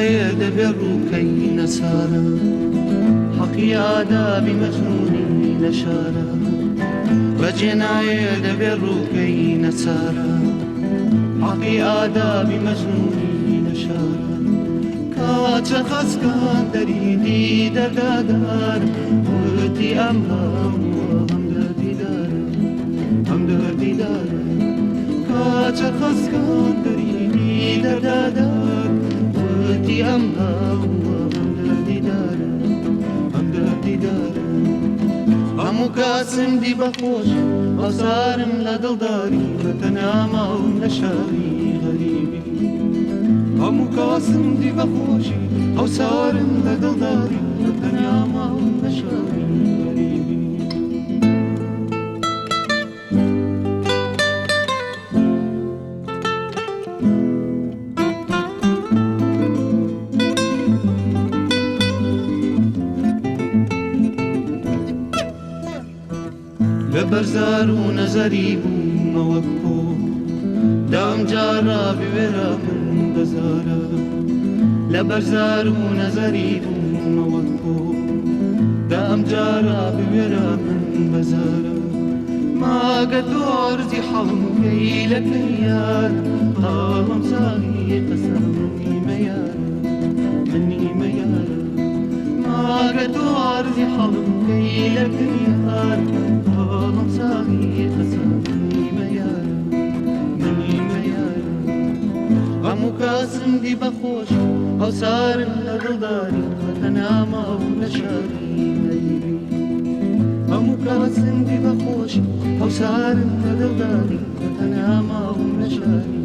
جناية دبر كي نسارا حقي آداب مجنوني نشارا بجناية دبر كي نسارا حقي آداب مجنوني نشارا كاتش خسكان دريدي دردادار وتي أمام وهم دردي دار كاتش خسكان دريدي دردادار وتي أمام وهم دردي دار همو كاسم دي بخوش وصارم لدلداري وتناما ونشاري غريبي همو كاسم دي بخوشي او صارم لدلداري وتناما ونشاري غريبي لبرزار ونزريب وموكبو دام جارا بورا من بزارا لبرزار ونزريب وموكبو دام جارا بورا من بزارا ما قد أرزي حمي لك يار طالما مساهي قسمني ميار ما قد أرزي حمي لك يار طالما مساهي قسمني ميار غمو كاسم دي بخوش أو صار لدلداري وتنام أو نشاري غيبي غمو كاسم دي بخوش أو صار لدلداري وتنام أو نشاري